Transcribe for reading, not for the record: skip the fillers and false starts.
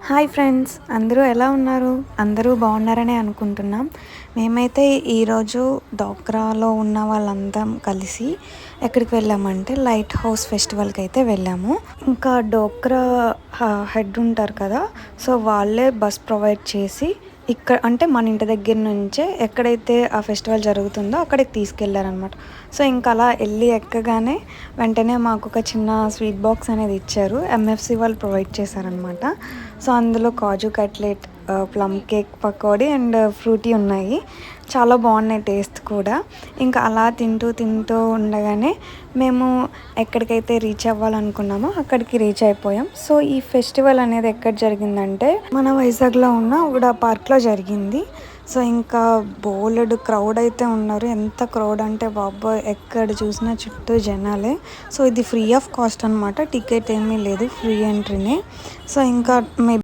Hi friends, అందరూ ఎలా ఉన్నారు? అందరూ బాగున్నారని అనుకుంటున్నాం. మేమైతే ఈరోజు డోక్రాలో ఉన్న వాళ్ళంతా కలిసి ఎక్కడికి వెళ్ళామంటే లైట్ హౌస్ ఫెస్టివల్కి అయితే వెళ్ళాము. ఇంకా డోక్రా హెడ్ ఉంటారు కదా, సో వాళ్ళే బస్ ప్రొవైడ్ చేసి ఇక్కడ అంటే మన ఇంటి దగ్గర నుంచే ఎక్కడైతే ఆ ఫెస్టివల్ జరుగుతుందో అక్కడికి తీసుకెళ్లారనమాట. సో ఇంకా అలా వెళ్ళి ఎక్కగానే వెంటనే మాకు ఒక చిన్న స్వీట్ బాక్స్ అనేది ఇచ్చారు. ఎంఎఫ్సి వాళ్ళు ప్రొవైడ్ చేశారనమాట. సో అందులో kaju cutlet, plum cake pakodi and Frooti ఉన్నాయి. చాలా బాగున్నాయి టేస్ట్ కూడా. ఇంకా అలా తింటూ ఉండగానే మేము ఎక్కడికైతే రీచ్ అవ్వాలనుకున్నామో అక్కడికి రీచ్ అయిపోయాం. సో ఈ ఫెస్టివల్ అనేది ఎక్కడ జరిగిందంటే మన వైజాగ్లో ఉన్న ఉడా పార్క్లో జరిగింది. సో ఇంకా బోలెడు క్రౌడ్ అయితే ఉన్నారు. ఎంత క్రౌడ్ అంటే బాబోయ్, ఎక్కడ చూసినా చుట్టూ జనాలే. సో ఇది ఫ్రీ ఆఫ్ కాస్ట్ అనమాట, టికెట్ ఏమీ లేదు, ఫ్రీ ఎంట్రీనే. సో ఇంకా